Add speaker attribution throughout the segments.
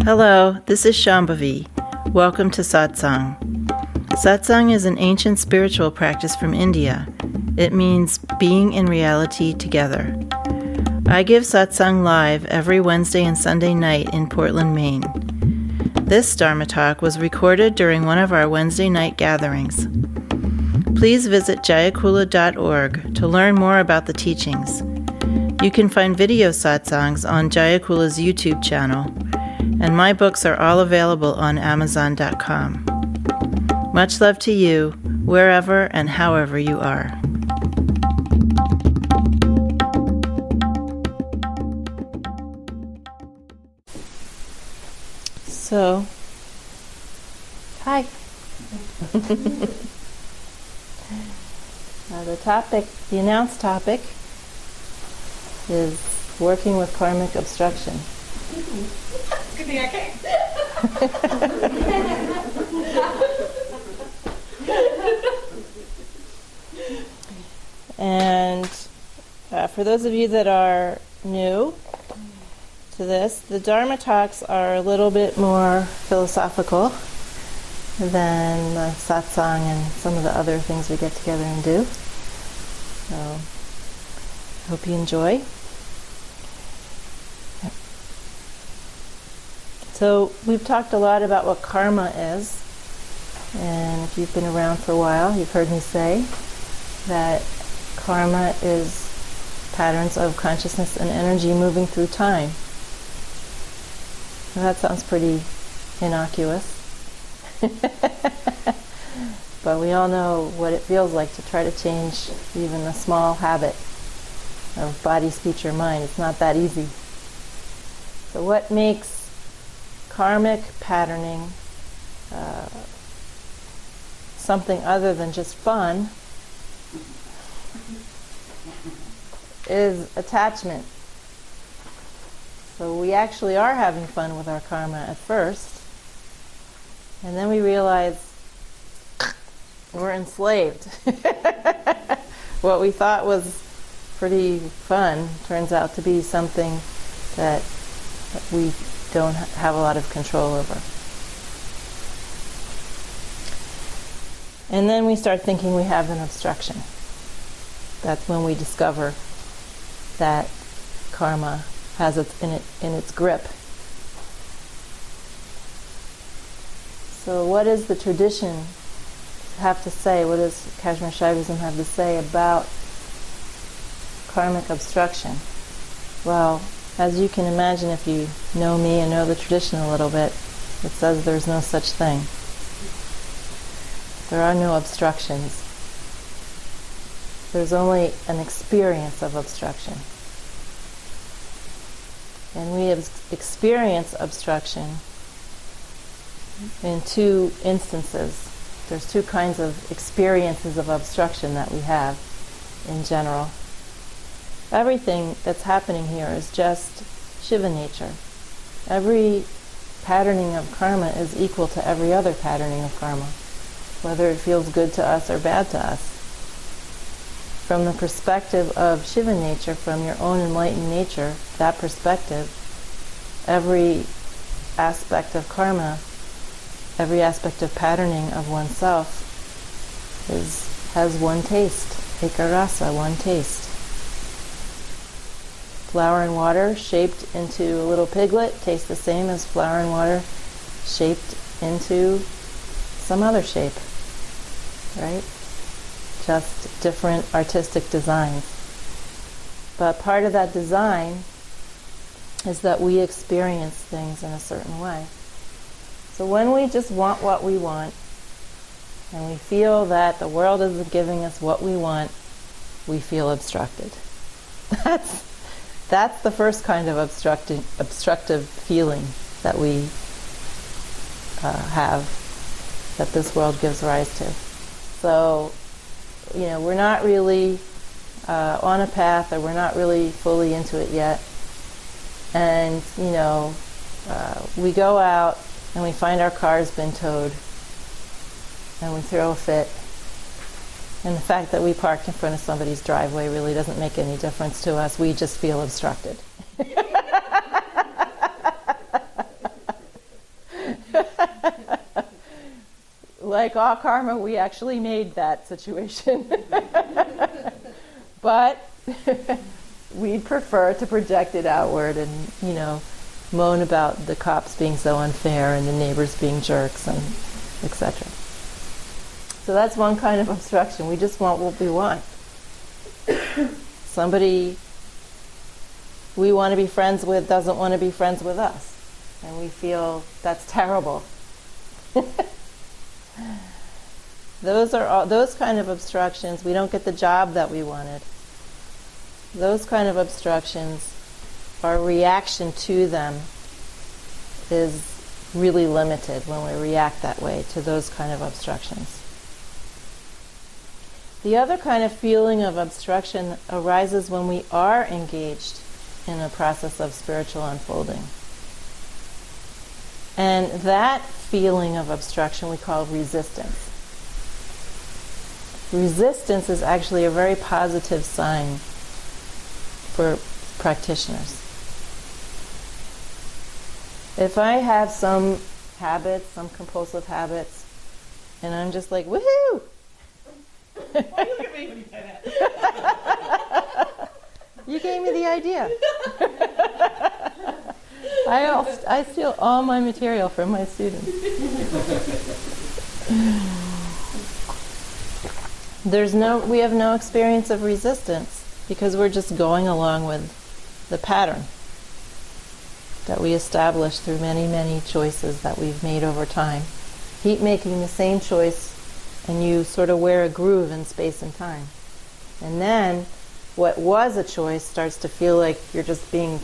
Speaker 1: Hello, this is Shambhavi. Welcome to Satsang. Satsang is an ancient spiritual practice from India. It means being in reality together. I give Satsang live every Wednesday and Sunday night in Portland, Maine. This Dharma talk was recorded during one of our Wednesday night gatherings. Please visit jayakula.org to learn more about the teachings. You can find video satsangs on Jayakula's YouTube channel, and my books are all available on Amazon.com. Much love to you, wherever and however you are. So, hi. The announced topic is working with karmic obstruction.
Speaker 2: Good thing I came.
Speaker 1: And for those of you that are new to this, the Dharma talks are a little bit more philosophical than the satsang and some of the other things we get together and do. So, I hope you enjoy. So, we've talked a lot about what karma is, and if you've been around for a while, you've heard me say that karma is patterns of consciousness and energy moving through time. Well, that sounds pretty innocuous. But we all know what it feels like to try to change even a small habit of body, speech, or mind. It's not that easy. So what makes karmic patterning something other than just fun is attachment. So we actually are having fun with our karma at first, and then we realize we're enslaved. What we thought was pretty fun turns out to be something that we don't have a lot of control over. And then we start thinking we have an obstruction. That's when we discover that karma has it in its grip. So what does the tradition have to say? What does Kashmir Shaivism have to say about karmic obstruction? Well, as you can imagine, if you know me and know the tradition a little bit, it says there's no such thing. There are no obstructions. There's only an experience of obstruction. And we experience obstruction in two instances. There's two kinds of experiences of obstruction that we have in general. Everything that's happening here is just Shiva nature. Every patterning of karma is equal to every other patterning of karma, whether it feels good to us or bad to us. From the perspective of Shiva nature, from your own enlightened nature, that perspective, every aspect of karma, every aspect of patterning of oneself has one taste, ekarasa, one taste. Flour and water shaped into a little piglet tastes the same as flour and water shaped into some other shape, right? Just different artistic designs. But part of that design is that we experience things in a certain way. So when we just want what we want, and we feel that the world isn't giving us what we want, we feel obstructed. That's the first kind of obstructive feeling that we have, that this world gives rise to. So, we're not really on a path, or we're not really fully into it yet. And, we go out and we find our car's been towed, and we throw a fit. And the fact that we parked in front of somebody's driveway really doesn't make any difference to us. We just feel obstructed. like all karma, we actually made that situation. But we'd prefer to project it outward and, moan about the cops being so unfair and the neighbors being jerks and etc. So that's one kind of obstruction. We just want what we want. Somebody we want to be friends with doesn't want to be friends with us. And we feel that's terrible. Those kind of obstructions, we don't get the job that we wanted. Those kind of obstructions, our reaction to them is really limited when we react that way to those kind of obstructions. The other kind of feeling of obstruction arises when we are engaged in a process of spiritual unfolding. And that feeling of obstruction we call resistance. Resistance is actually a very positive sign for practitioners. If I have some habits, some compulsive habits, and I'm just like, woohoo!
Speaker 2: Why do you look at me when you say that?
Speaker 1: You gave me the idea. I steal all my material from my students. We have no experience of resistance because we're just going along with the pattern that we established through many, many choices that we've made over time. Keep making the same choice and you sort of wear a groove in space and time. And then what was a choice starts to feel like you're just being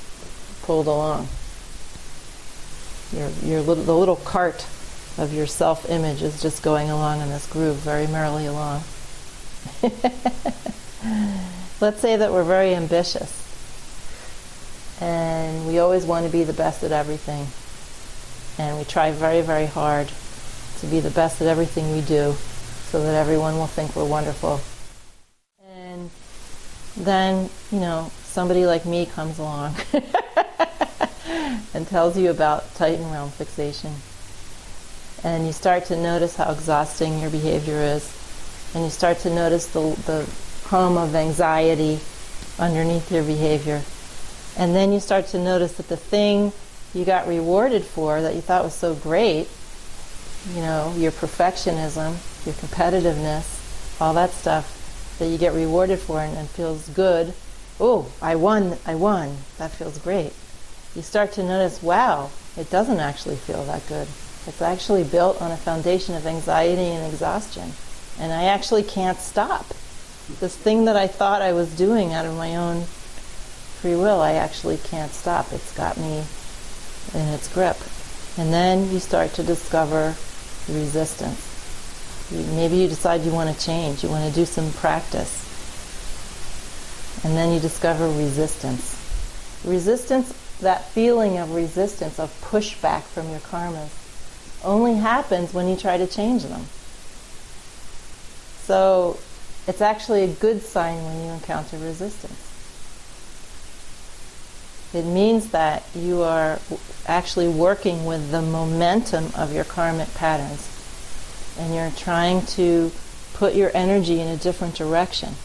Speaker 1: pulled along. The little cart of your self-image is just going along in this groove very merrily along. Let's say that we're very ambitious and we always want to be the best at everything, and we try very, very hard to be the best at everything we do so that everyone will think we're wonderful. And then, somebody like me comes along and tells you about Titan realm fixation, and you start to notice how exhausting your behavior is, and you start to notice the hum of anxiety underneath your behavior. And then you start to notice that the thing you got rewarded for that you thought was so great, your perfectionism, your competitiveness, all that stuff that you get rewarded for and feels good. Oh, I won, that feels great. You start to notice, wow, it doesn't actually feel that good. It's actually built on a foundation of anxiety and exhaustion. And I actually can't stop. This thing that I thought I was doing out of my own free will, I actually can't stop. It's got me in its grip. And then you start to discover resistance. Maybe you decide you want to change, you want to do some practice. And then you discover resistance. Resistance, that feeling of resistance, of pushback from your karmas, only happens when you try to change them. So it's actually a good sign when you encounter resistance. It means that you are actually working with the momentum of your karmic patterns, and you're trying to put your energy in a different direction.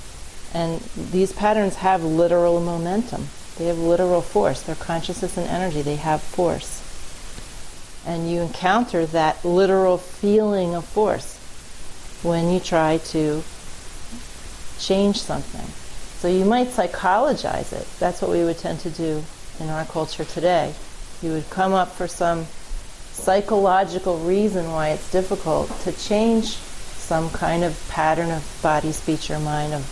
Speaker 1: And these patterns have literal momentum. They have literal force. They're consciousness and energy. They have force. And you encounter that literal feeling of force when you try to change something. So you might psychologize it. That's what we would tend to do in our culture today. You would come up for some psychological reason why it's difficult to change some kind of pattern of body, speech, or mind, of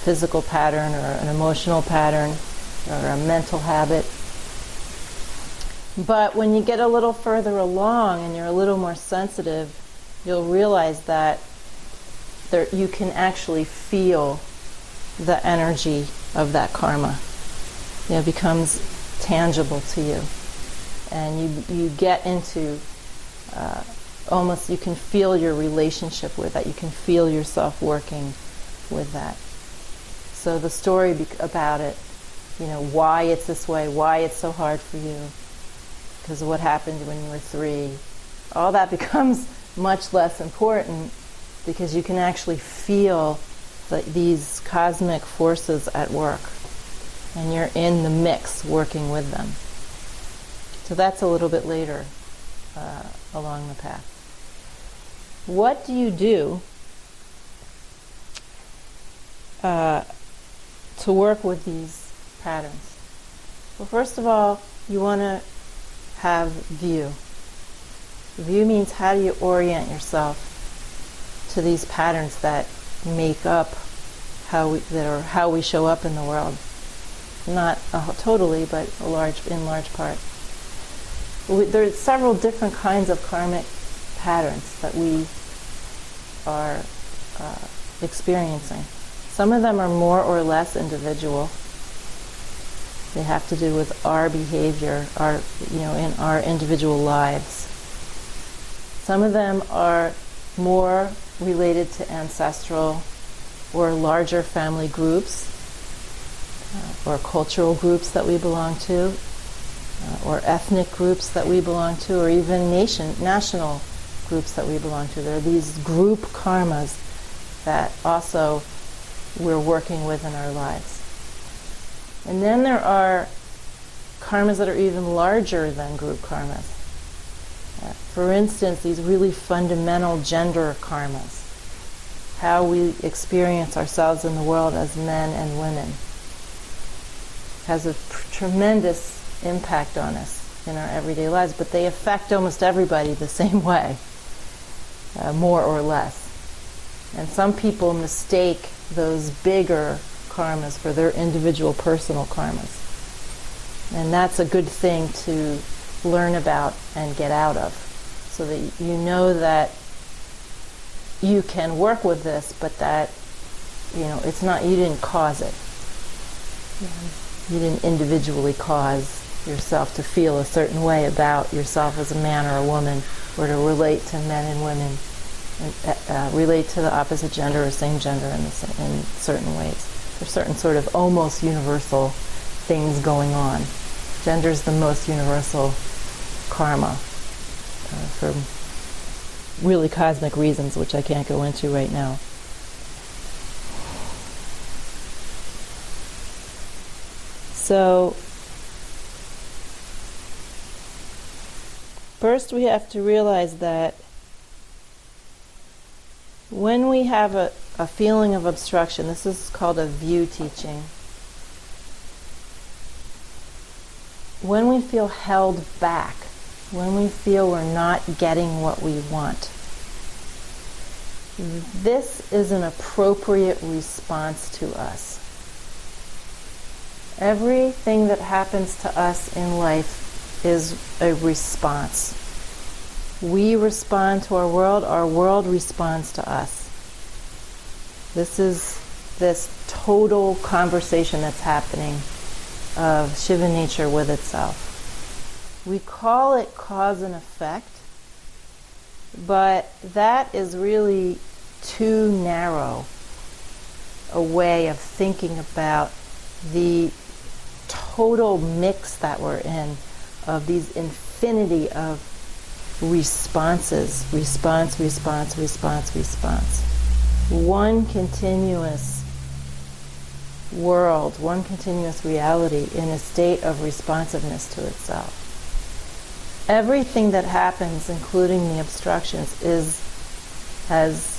Speaker 1: physical pattern, or an emotional pattern, or a mental habit. But when you get a little further along and you're a little more sensitive, you'll realize that you can actually feel the energy of that karma. It becomes tangible to you. And you get into almost, you can feel your relationship with that. You can feel yourself working with that. So the story about it, why it's this way, why it's so hard for you, because of what happened when you were 3, all that becomes much less important because you can actually feel these cosmic forces at work, and you're in the mix working with them. So that's a little bit later along the path. What do you do to work with these patterns? Well, first of all, you want to have view. View means how do you orient yourself to these patterns that make up how we show up in the world. Not totally, but in large part. There are several different kinds of karmic patterns that we are experiencing. Some of them are more or less individual. They have to do with our behavior, in our individual lives. Some of them are more related to ancestral or larger family groups, or cultural groups that we belong to, or ethnic groups that we belong to, or even national groups that we belong to. There are these group karmas that also we're working with in our lives. And then there are karmas that are even larger than group karmas. For instance, these really fundamental gender karmas, how we experience ourselves in the world as men and women, has a tremendous impact on us in our everyday lives, but they affect almost everybody the same way, more or less. And some people mistake those bigger karmas for their individual personal karmas. And that's a good thing to learn about and get out of, so that you know that you can work with this, but that, it's not, you didn't cause it. You didn't individually cause yourself to feel a certain way about yourself as a man or a woman, or to relate to men and women, and relate to the opposite gender or same gender in certain ways. There's certain sort of almost universal things going on. Gender is the most universal karma for really cosmic reasons, which I can't go into right now. So, first we have to realize that when we have a feeling of obstruction, this is called a view teaching. When we feel held back, when we feel we're not getting what we want, this is an appropriate response to us. Everything that happens to us in life is a response. We respond to our world responds to us. This is this total conversation that's happening of Shiva nature with itself. We call it cause and effect, but that is really too narrow a way of thinking about the total mix that we're in of these infinity of responses. Response. One continuous world, one continuous reality in a state of responsiveness to itself. Everything that happens, including the obstructions, is, as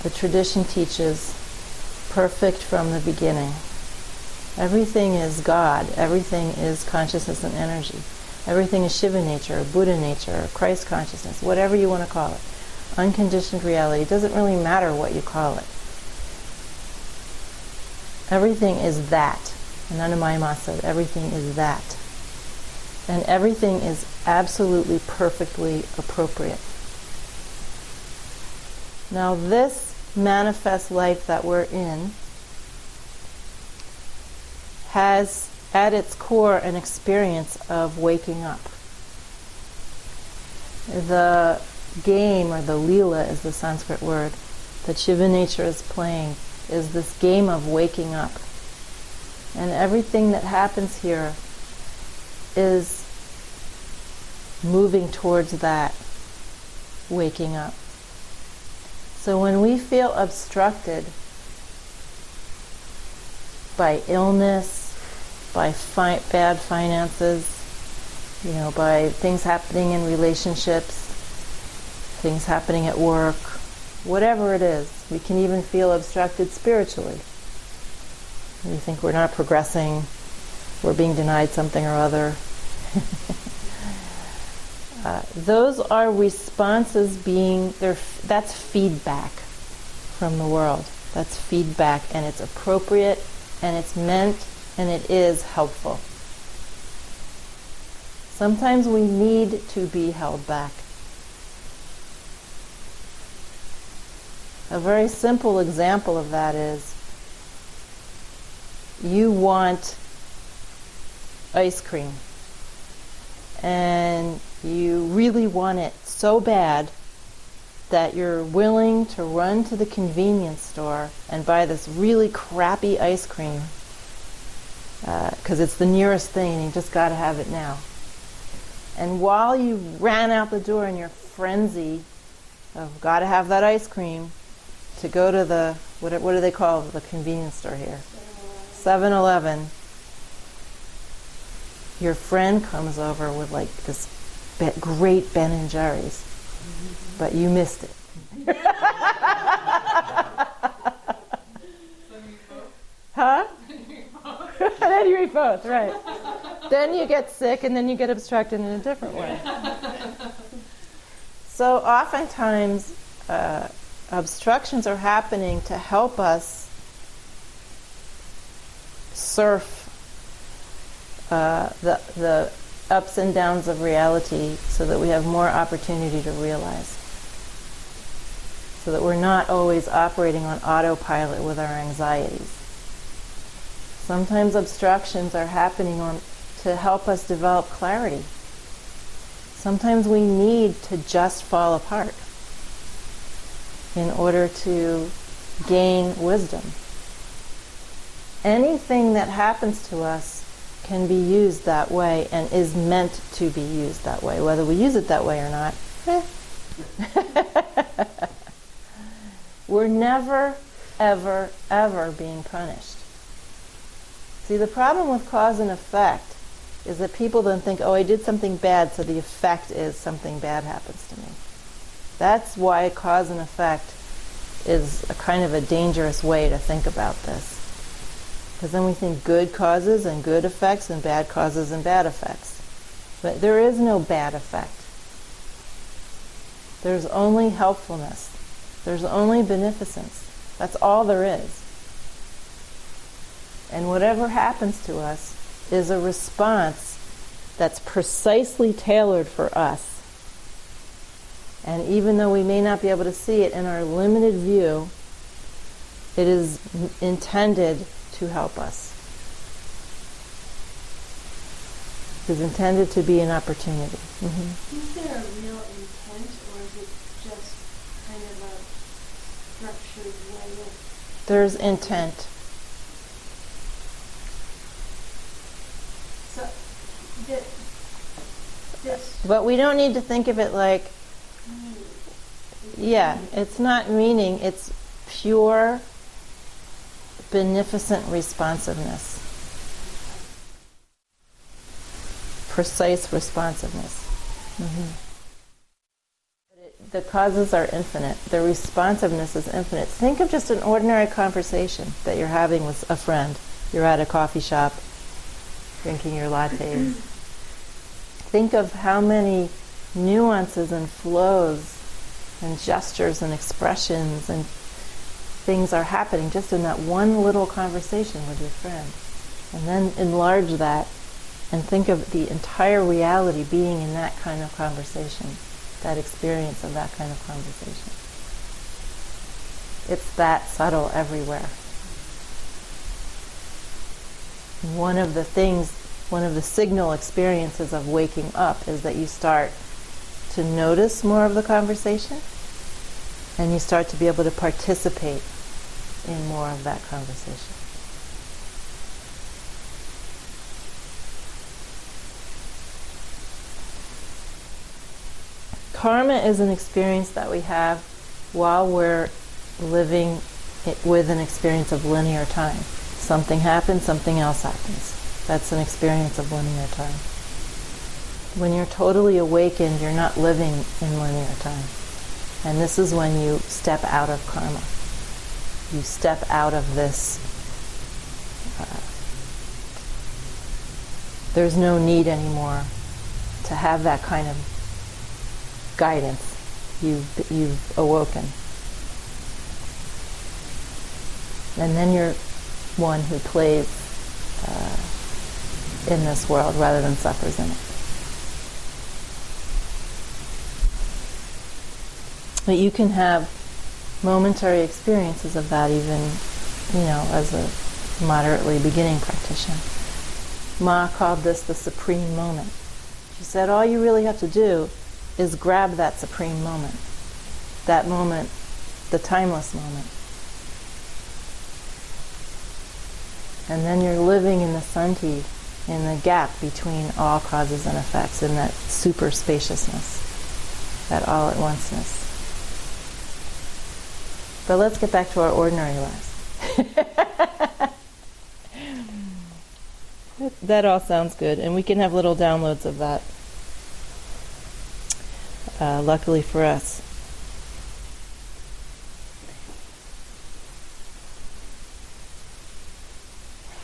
Speaker 1: the tradition teaches, perfect from the beginning. Everything is God. Everything is consciousness and energy. Everything is Shiva nature, or Buddha nature, or Christ consciousness, whatever you want to call it. Unconditioned reality. It doesn't really matter what you call it. Everything is that. Anandamaya said, everything is that. And everything is absolutely perfectly appropriate. Now this manifest life that we're in has at its core an experience of waking up. The game, or the lila is the Sanskrit word, that Shiva nature is playing, is this game of waking up. And everything that happens here is moving towards that. waking up. So when we feel obstructed by illness, by bad finances, by things happening in relationships, things happening at work, whatever it is, we can even feel obstructed spiritually. We think we're not progressing, we're being denied something or other. Those are responses that's feedback from the world. That's feedback, and it's appropriate, and it's meant, and it is helpful. Sometimes we need to be held back. A very simple example of that is you want ice cream, and you really want it so bad that you're willing to run to the convenience store and buy this really crappy ice cream because it's the nearest thing and you just got to have it now. And while you ran out the door in your frenzy of got to have that ice cream, to go to the, what do they call the convenience store here? 7-Eleven. Your friend comes over with like this great Ben and Jerry's, but you missed it. Huh? Then you eat both, right. Then you get sick and then you get obstructed in a different way. So oftentimes obstructions are happening to help us surf the ups and downs of reality so that we have more opportunity to realize. So that we're not always operating on autopilot with our anxieties. Sometimes obstructions are happening to help us develop clarity. Sometimes we need to just fall apart in order to gain wisdom. Anything that happens to us can be used that way and is meant to be used that way, whether we use it that way or not. We're never, ever, ever being punished. See, the problem with cause and effect is that people then think, oh, I did something bad, so the effect is something bad happens to me. That's why cause and effect is a kind of a dangerous way to think about this. Because then we think good causes and good effects and bad causes and bad effects. But there is no bad effect. There's only helpfulness. There's only beneficence. That's all there is. And whatever happens to us is a response that's precisely tailored for us. And even though we may not be able to see it in our limited view, it is intended to help us. It is intended to be an opportunity. Mm-hmm.
Speaker 2: Is there a real intent, or is it just kind of a structured way of...
Speaker 1: There's intent.
Speaker 2: So, this...
Speaker 1: But we don't need to think of it like, it's not meaning, it's pure beneficent responsiveness. Precise responsiveness. Mm-hmm. The causes are infinite. The responsiveness is infinite. Think of just an ordinary conversation that you're having with a friend. You're at a coffee shop, drinking your lattes. Think of how many nuances and flows and gestures and expressions and things are happening just in that one little conversation with your friend. And then enlarge that and think of the entire reality being in that kind of conversation, that experience of that kind of conversation. It's that subtle everywhere. One of the signal experiences of waking up is that you start to notice more of the conversation and you start to be able to participate in more of that conversation. Karma is an experience that we have while we're living with an experience of linear time. Something happens, something else happens. That's an experience of linear time. When you're totally awakened, you're not living in linear time. And this is when you step out of karma. You step out of this. There's no need anymore to have that kind of guidance. You've awoken. And then you're one who plays in this world rather than suffers in it. But you can have momentary experiences of that even, as a moderately beginning practitioner. Ma called this the supreme moment. She said all you really have to do is grab that supreme moment. That moment, the timeless moment. And then you're living in the sandhi, in the gap between all causes and effects, in that super spaciousness, that all-at-onceness. But let's get back to our ordinary lives. That all sounds good, and we can have little downloads of that, luckily for us.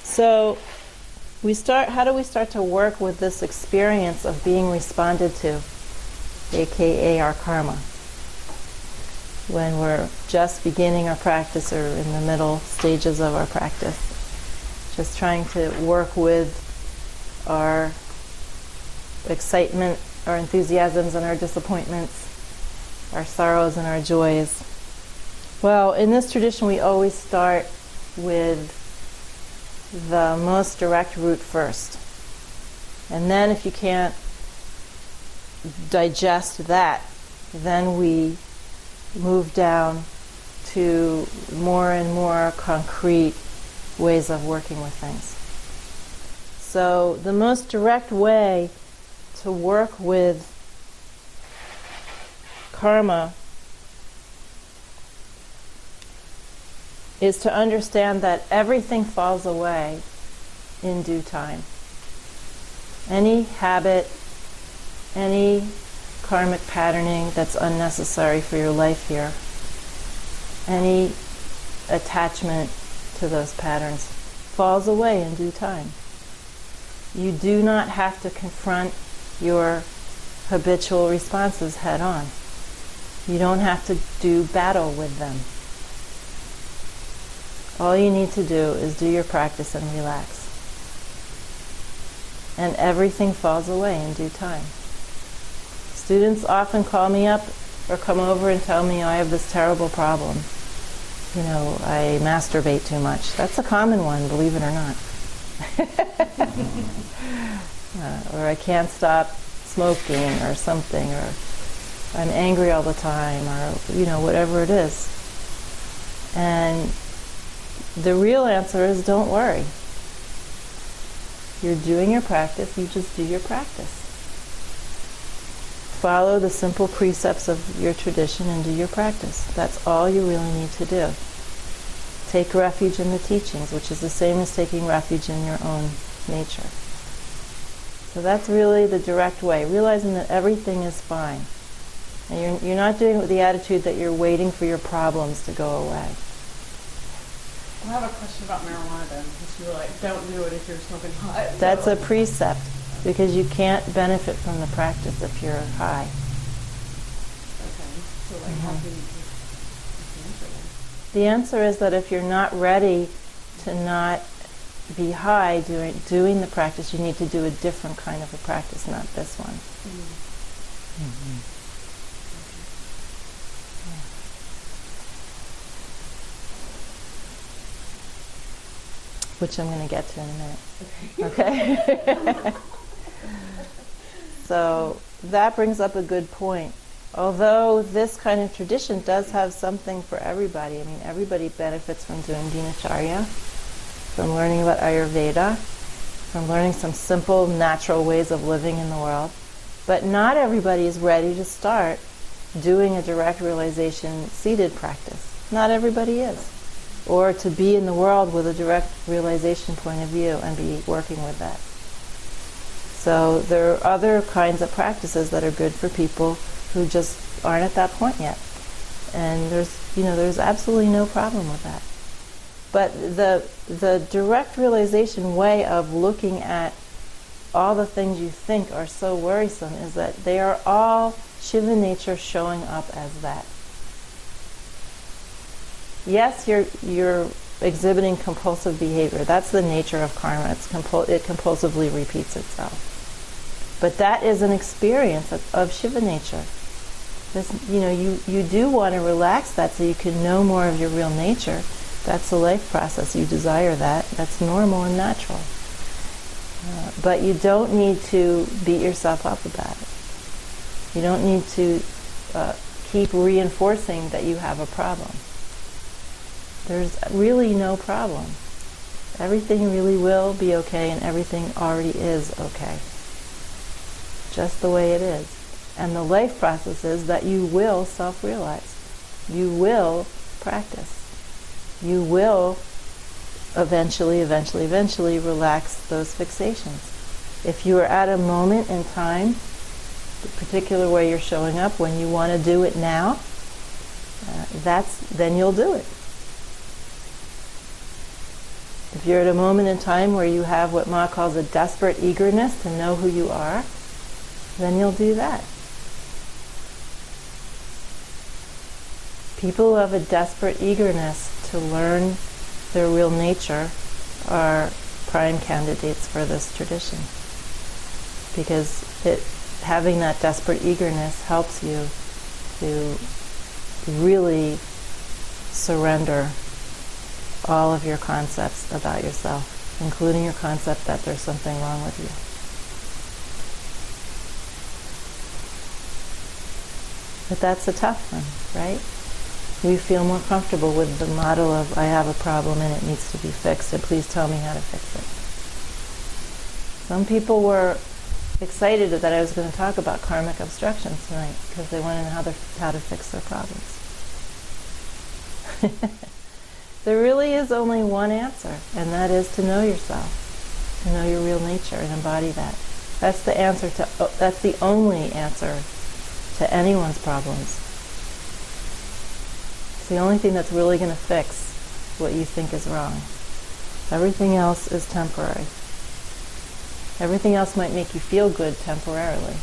Speaker 1: So how do we start to work with this experience of being responded to, aka our karma, when we're just beginning our practice or in the middle stages of our practice, just trying to work with our excitement, our enthusiasms and our disappointments, our sorrows and our joys. Well, in this tradition we always start with the most direct route first. And then if you can't digest that, then we move down to more and more concrete ways of working with things. So the most direct way to work with karma is to understand that everything falls away in due time. Any habit, any karmic patterning that's unnecessary for your life here, any attachment to those patterns falls away in due time. You do not have to confront your habitual responses head on. You don't have to do battle with them. All you need to do is do your practice and relax. And everything falls away in due time. Students often call me up or come over and tell me, I have this terrible problem. I masturbate too much. That's a common one, believe it or not. Or I can't stop smoking or something, or I'm angry all the time, or whatever it is. And the real answer is don't worry. You're doing your practice, you just do your practice. Follow the simple precepts of your tradition and do your practice. That's all you really need to do. Take refuge in the teachings, which is the same as taking refuge in your own nature. So that's really the direct way, realizing that everything is fine. And you're not doing it with the attitude that you're waiting for your problems to go away.
Speaker 3: I have a question about marijuana then, because you were like, don't do it if you're smoking hot.
Speaker 1: That's a precept, because you can't benefit from the practice if you're high.
Speaker 3: Okay, so how can you answer that?
Speaker 1: The answer is that if you're not ready to not be high doing the practice, you need to do a different kind of a practice, not this one. Mm-hmm. Mm-hmm. Which I'm going to get to in a minute. Okay? So that brings up a good point. Although this kind of tradition does have something for everybody. I mean, everybody benefits from doing dinacharya, from learning about Ayurveda, from learning some simple, natural ways of living in the world. But not everybody is ready to start doing a direct realization seated practice. Not everybody is. Or to be in the world with a direct realization point of view and be working with that. So there are other kinds of practices that are good for people who just aren't at that point yet. And there's absolutely no problem with that. But the direct realization way of looking at all the things you think are so worrisome is that they are all Shiva nature showing up as that. Yes, you're exhibiting compulsive behavior. That's the nature of karma. It compulsively repeats itself. But that is an experience of Shiva nature. You do want to relax that so you can know more of your real nature. That's a life process. You desire that. That's normal and natural. But you don't need to beat yourself up about it. You don't need to keep reinforcing that you have a problem. There's really no problem. Everything really will be okay, and everything already is okay. Just the way it is. And the life process is that you will self-realize. You will practice. You will eventually relax those fixations. If you are at a moment in time, the particular way you're showing up, when you want to do it now, then you'll do it. If you're at a moment in time where you have what Ma calls a desperate eagerness to know who you are, then you'll do that. People who have a desperate eagerness to learn their real nature are prime candidates for this tradition. Because having that desperate eagerness helps you to really surrender all of your concepts about yourself, including your concept that there's something wrong with you. But that's a tough one, right? We feel more comfortable with the model of, I have a problem and it needs to be fixed, and please tell me how to fix it. Some people were excited that I was going to talk about karmic obstructions tonight because they want to know how to fix their problems. There really is only one answer, and that is to know yourself, to know your real nature and embody that. That's the answer that's the only answer to anyone's problems. It's the only thing that's really going to fix what you think is wrong. Everything else is temporary. Everything else might make you feel good temporarily.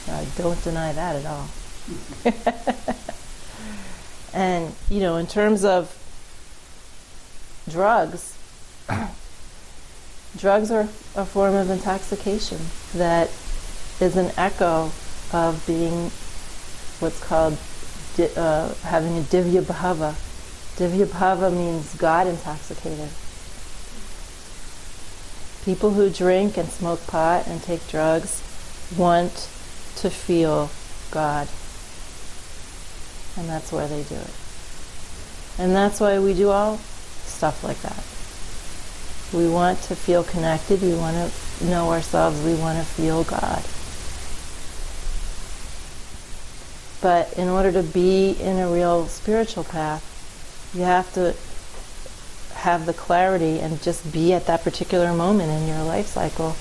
Speaker 1: I don't deny that at all. And, in terms of drugs, drugs are a form of intoxication that is an echo of being what's called having a divya bhava. Divya bhava means God intoxicated. People who drink and smoke pot and take drugs want to feel God. And that's why they do it. And that's why we do all stuff like that. We want to feel connected, we want to know ourselves, we want to feel God. But in order to be in a real spiritual path, you have to have the clarity and just be at that particular moment in your life cycle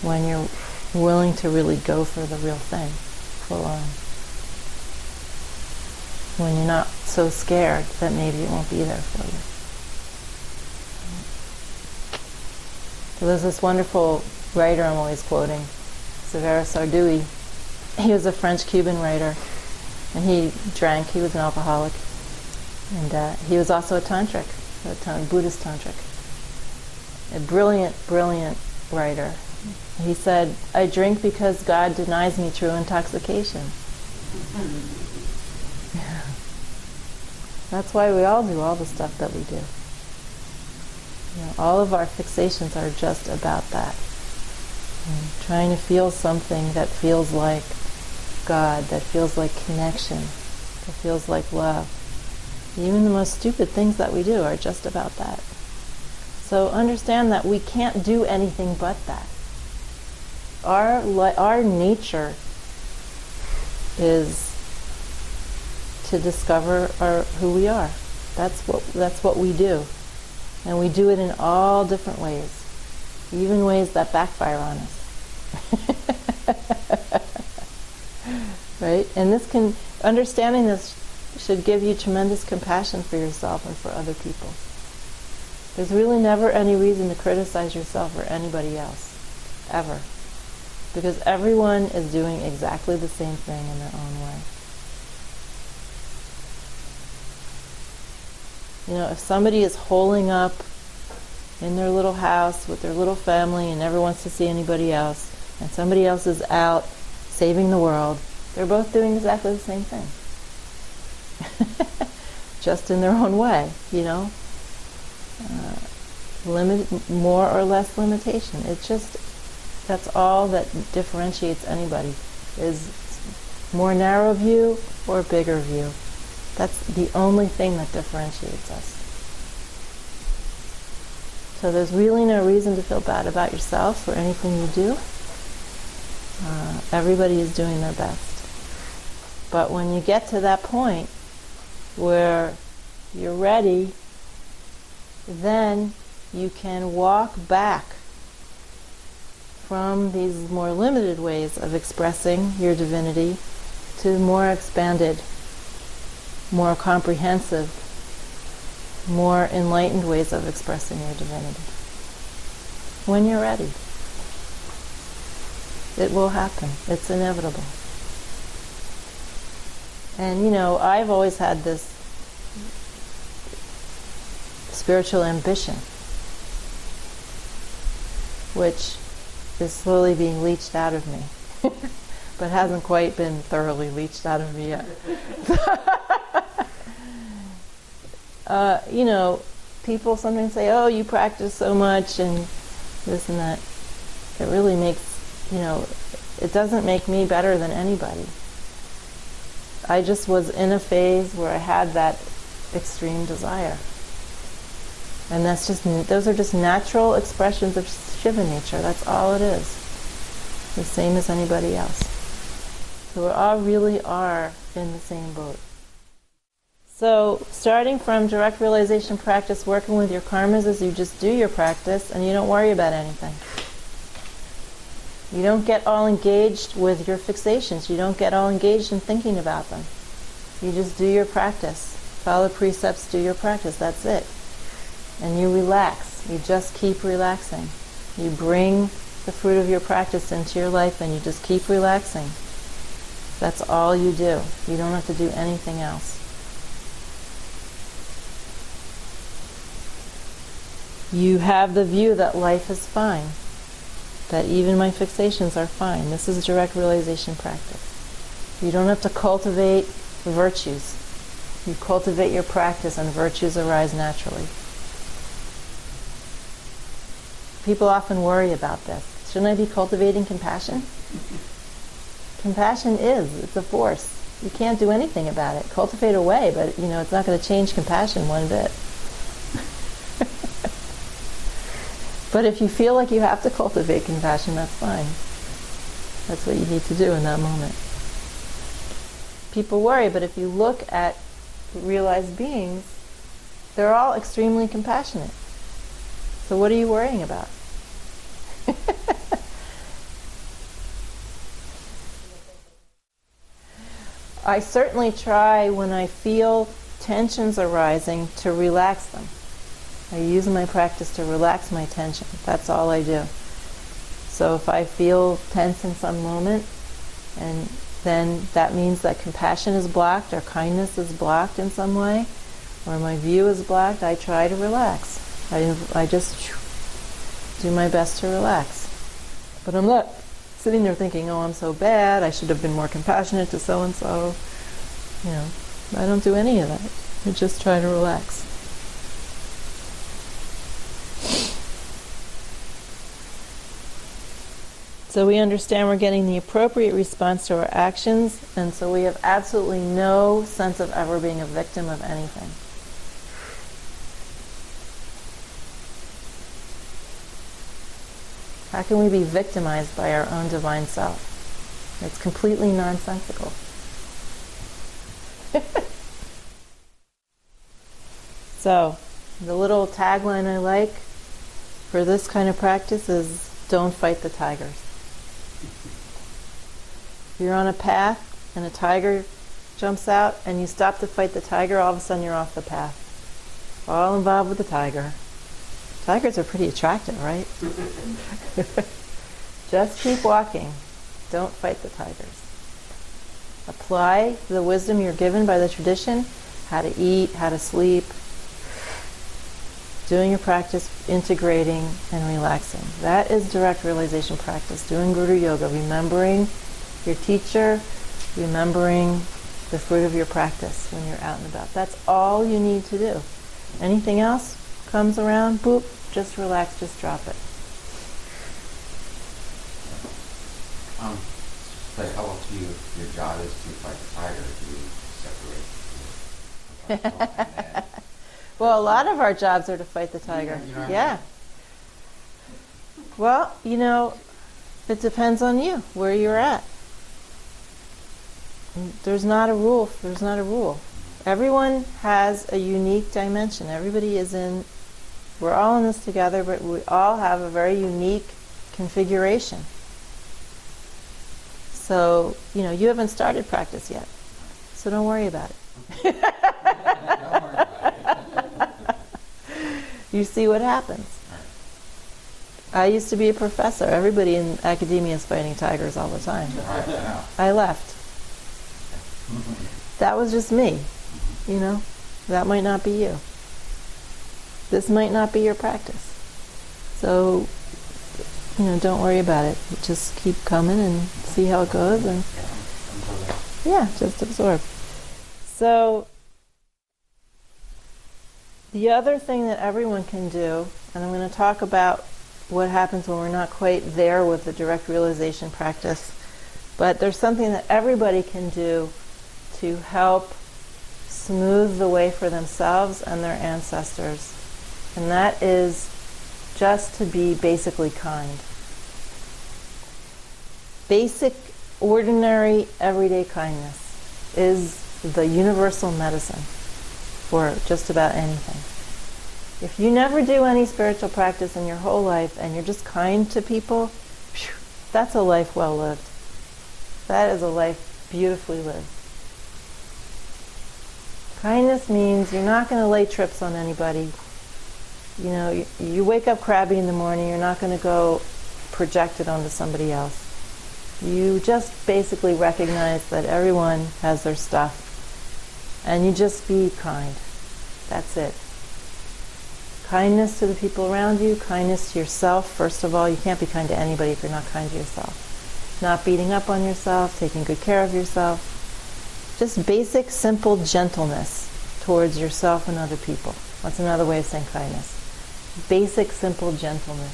Speaker 1: when you're willing to really go for the real thing, full on. When you're not so scared that maybe it won't be there for you. So there's this wonderful writer I'm always quoting, Severa Sardui. He was a French-Cuban writer, and he drank. He was an alcoholic. And he was also a tantric, a Buddhist tantric. A brilliant, brilliant writer. He said, I drink because God denies me true intoxication. That's why we all do all the stuff that we do. All of our fixations are just about that. Trying to feel something that feels like God, that feels like connection, that feels like love. Even the most stupid things that we do are just about that. So understand that we can't do anything but that. Our nature is to discover who we are. That's what we do. And we do it in all different ways, even ways that backfire on us. Right? And understanding this should give you tremendous compassion for yourself and for other people. There's really never any reason to criticize yourself or anybody else, ever. Because everyone is doing exactly the same thing in their own way. You know, if somebody is holing up in their little house with their little family and never wants to see anybody else, and somebody else is out saving the world, they're both doing exactly the same thing. Just in their own way, you know. More or less limitation. That's all that differentiates anybody, is more narrow view or bigger view. That's the only thing that differentiates us. So there's really no reason to feel bad about yourself for anything you do. Everybody is doing their best. But when you get to that point where you're ready, then you can walk back from these more limited ways of expressing your divinity to more expanded, more comprehensive, more enlightened ways of expressing your divinity. When you're ready. It will happen. It's inevitable. And you know, I've always had this spiritual ambition, which is slowly being leached out of me, but hasn't quite been thoroughly leached out of me yet. You know, people sometimes say, oh, you practice so much and this and that. It really makes, you know, it doesn't make me better than anybody. I just was in a phase where I had that extreme desire. And those are just natural expressions of Shiva nature. That's all it is. The same as anybody else. So we all really are in the same boat. So starting from direct realization practice, working with your karmas, is you just do your practice and you don't worry about anything. You don't get all engaged with your fixations. You don't get all engaged in thinking about them. You just do your practice. Follow precepts, do your practice. That's it. And you relax. You just keep relaxing. You bring the fruit of your practice into your life and you just keep relaxing. That's all you do. You don't have to do anything else. You have the view that life is fine, that even my fixations are fine. This is direct realization practice. You don't have to cultivate virtues. You cultivate your practice and virtues arise naturally. People often worry about this. Shouldn't I be cultivating compassion? Compassion it's a force. You can't do anything about it. Cultivate away, but you know, it's not going to change compassion one bit. But if you feel like you have to cultivate compassion, that's fine. That's what you need to do in that moment. People worry, but if you look at realized beings, they're all extremely compassionate. So what are you worrying about? I certainly try, when I feel tensions arising, to relax them. I use my practice to relax my tension. That's all I do. So if I feel tense in some moment, and then that means that compassion is blocked or kindness is blocked in some way, or my view is blocked, I try to relax. I just do my best to relax. But I'm not sitting there thinking, oh, I'm so bad, I should have been more compassionate to so-and-so. You know, I don't do any of that. I just try to relax. So we understand we're getting the appropriate response to our actions, and so we have absolutely no sense of ever being a victim of anything. How can we be victimized by our own divine self? It's completely nonsensical. So, the little tagline I like for this kind of practice is, don't fight the tigers. If you're on a path and a tiger jumps out and you stop to fight the tiger, all of a sudden you're off the path. All involved with the tiger. Tigers are pretty attractive, right? Just keep walking. Don't fight the tigers. Apply the wisdom you're given by the tradition, how to eat, how to sleep, doing your practice, integrating and relaxing. That is direct realization practice. Doing Guru Yoga, remembering your teacher, remembering the fruit of your practice when you're out and about. That's all you need to do. Anything else comes around, boop, just relax, just drop it.
Speaker 4: But how up to you, your job is to fight the tiger, to separate.
Speaker 1: Well, a lot of our jobs are to fight the tiger. Yeah. Well, it depends on you, where you're at. There's not a rule. There's not a rule. Everyone has a unique dimension. We're all in this together, but we all have a very unique configuration. So, you haven't started practice yet. So don't worry about it. You see what happens. I used to be a professor. Everybody in academia is fighting tigers all the time. I left. That was just me. That might not be you. This might not be your practice. So, don't worry about it. Just keep coming and see how it goes. And just absorb. So, the other thing that everyone can do, and I'm going to talk about what happens when we're not quite there with the direct realization practice, but there's something that everybody can do to help smooth the way for themselves and their ancestors. And that is just to be basically kind. Basic, ordinary, everyday kindness is the universal medicine for just about anything. If you never do any spiritual practice in your whole life and you're just kind to people, that's a life well lived. That is a life beautifully lived. Kindness means you're not going to lay trips on anybody. You wake up crabby in the morning, you're not going to go project it onto somebody else. You just basically recognize that everyone has their stuff. And you just be kind. That's it. Kindness to the people around you, kindness to yourself. First of all, you can't be kind to anybody if you're not kind to yourself. Not beating up on yourself, taking good care of yourself. Just basic, simple gentleness towards yourself and other people. That's another way of saying kindness. Basic, simple gentleness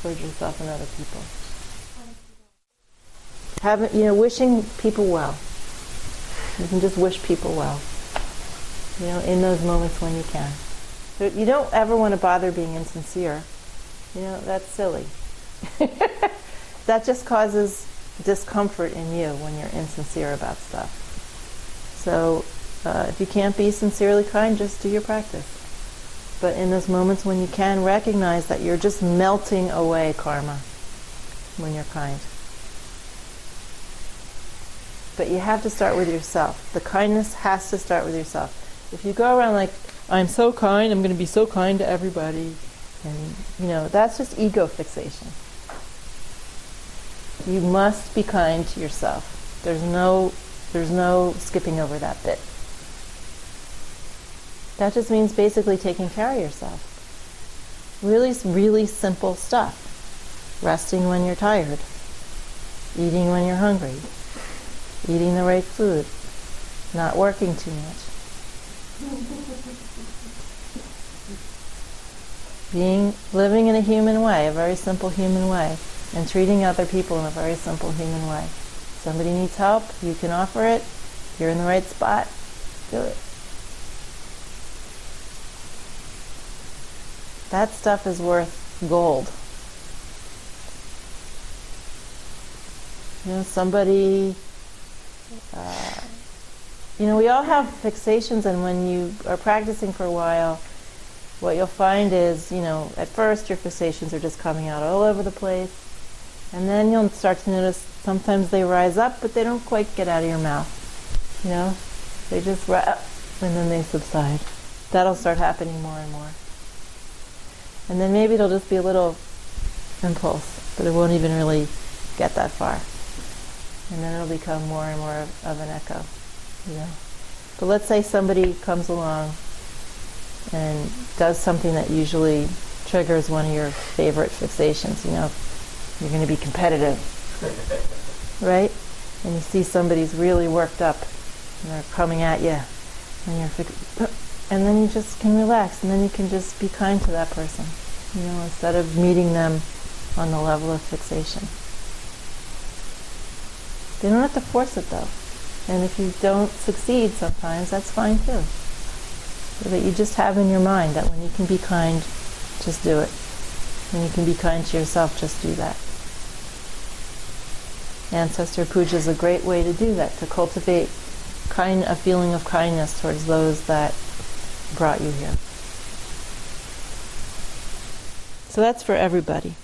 Speaker 1: towards yourself and other people. Wishing people well. You can just wish people well. In those moments when you can. So you don't ever want to bother being insincere. That's silly. That just causes discomfort in you when you're insincere about stuff. So if you can't be sincerely kind, just do your practice. But in those moments when you can, recognize that you're just melting away karma when you're kind. But you have to start with yourself. The kindness has to start with yourself. If you go around like, I'm so kind, I'm going to be so kind to everybody, and that's just ego fixation. You must be kind to yourself. There's no skipping over that bit. That just means basically taking care of yourself. Really, really simple stuff. Resting when you're tired. Eating when you're hungry. Eating the right food. Not working too much. Living in a human way, a very simple human way, and treating other people in a very simple human way. Somebody needs help, you can offer it. You're in the right spot, do it. That stuff is worth gold. we all have fixations, and when you are practicing for a while, what you'll find is, at first your fixations are just coming out all over the place, and then you'll start to notice sometimes they rise up, but they don't quite get out of your mouth. They just rise up, and then they subside. That'll start happening more and more. And then maybe it'll just be a little impulse, but it won't even really get that far. And then it'll become more and more of an echo. But let's say somebody comes along and does something that usually triggers one of your favorite fixations. You're going to be competitive, right? And you see somebody's really worked up, and they're coming at you, and then you just can relax, and then you can just be kind to that person, instead of meeting them on the level of fixation. They don't have to force it, though. And if you don't succeed sometimes, that's fine too. So that you just have in your mind that when you can be kind, just do it. When you can be kind to yourself, just do that. Ancestor puja is a great way to do that, to cultivate a feeling of kindness towards those that brought you here. So that's for everybody.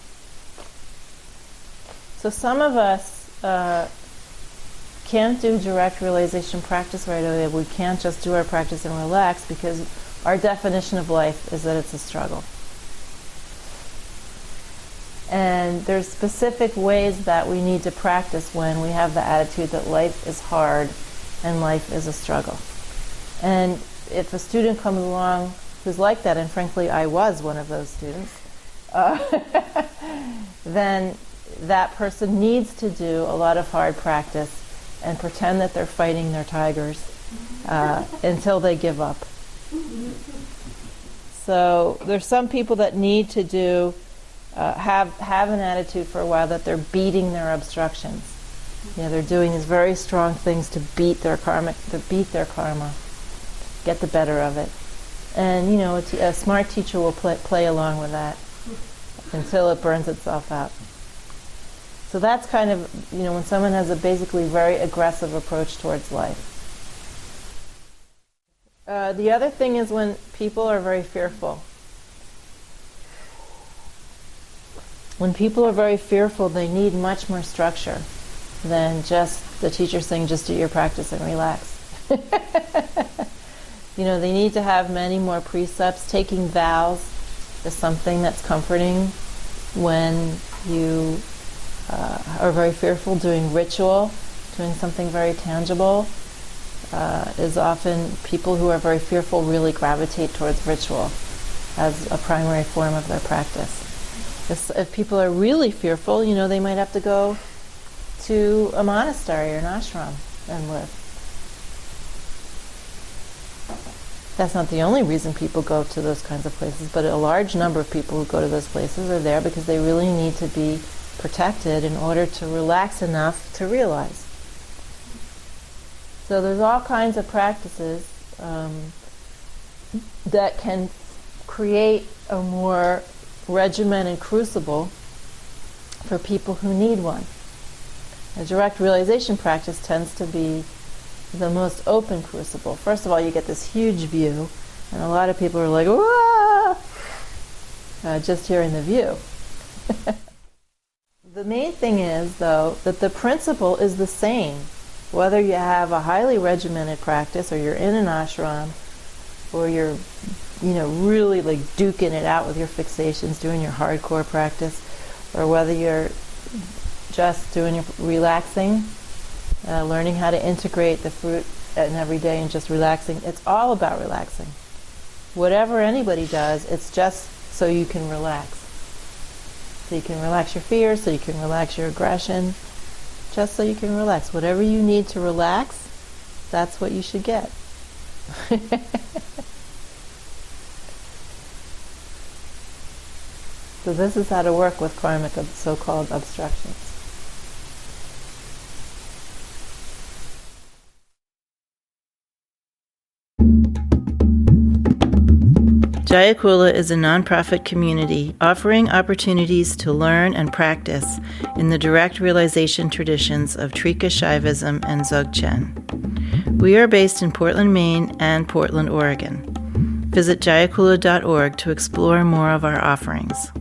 Speaker 1: So some of us can't do direct realization practice right away. We can't just do our practice and relax, because our definition of life is that it's a struggle. And there's specific ways that we need to practice when we have the attitude that life is hard and life is a struggle. And if a student comes along who's like that, and frankly I was one of those students, then that person needs to do a lot of hard practice and pretend that they're fighting their tigers until they give up. So there's some people that need to do have an attitude for a while that they're beating their obstructions. They're doing these very strong things to beat their karma, get the better of it. And a smart teacher will play along with that until it burns itself out. So that's kind of, when someone has a basically very aggressive approach towards life. The other thing is when people are very fearful. When people are very fearful, they need much more structure than just the teacher saying, just do your practice and relax. They need to have many more precepts. Taking vows is something that's comforting when you are very fearful. Doing ritual, doing something very tangible, is often, people who are very fearful really gravitate towards ritual as a primary form of their practice. If people are really fearful, they might have to go to a monastery or an ashram and live. That's not the only reason people go to those kinds of places, but a large number of people who go to those places are there because they really need to be protected in order to relax enough to realize. So there's all kinds of practices that can create a more regimented crucible for people who need one. A direct realization practice tends to be the most open crucible. First of all, you get this huge view, and a lot of people are like, "Whoa!" Just hearing the view. The main thing is, though, that the principle is the same. Whether you have a highly regimented practice, or you're in an ashram, or you're, really like duking it out with your fixations, doing your hardcore practice, or whether you're just doing your relaxing, learning how to integrate the fruit in every day and just relaxing. It's all about relaxing. Whatever anybody does, it's just so you can relax. So you can relax your fear, so you can relax your aggression, just so you can relax. Whatever you need to relax, that's what you should get. So this is how to work with karmic so-called obstructions. Jayakula is a nonprofit community offering opportunities to learn and practice in the direct realization traditions of Trika Shaivism and Dzogchen. We are based in Portland, Maine and Portland, Oregon. Visit jayakula.org to explore more of our offerings.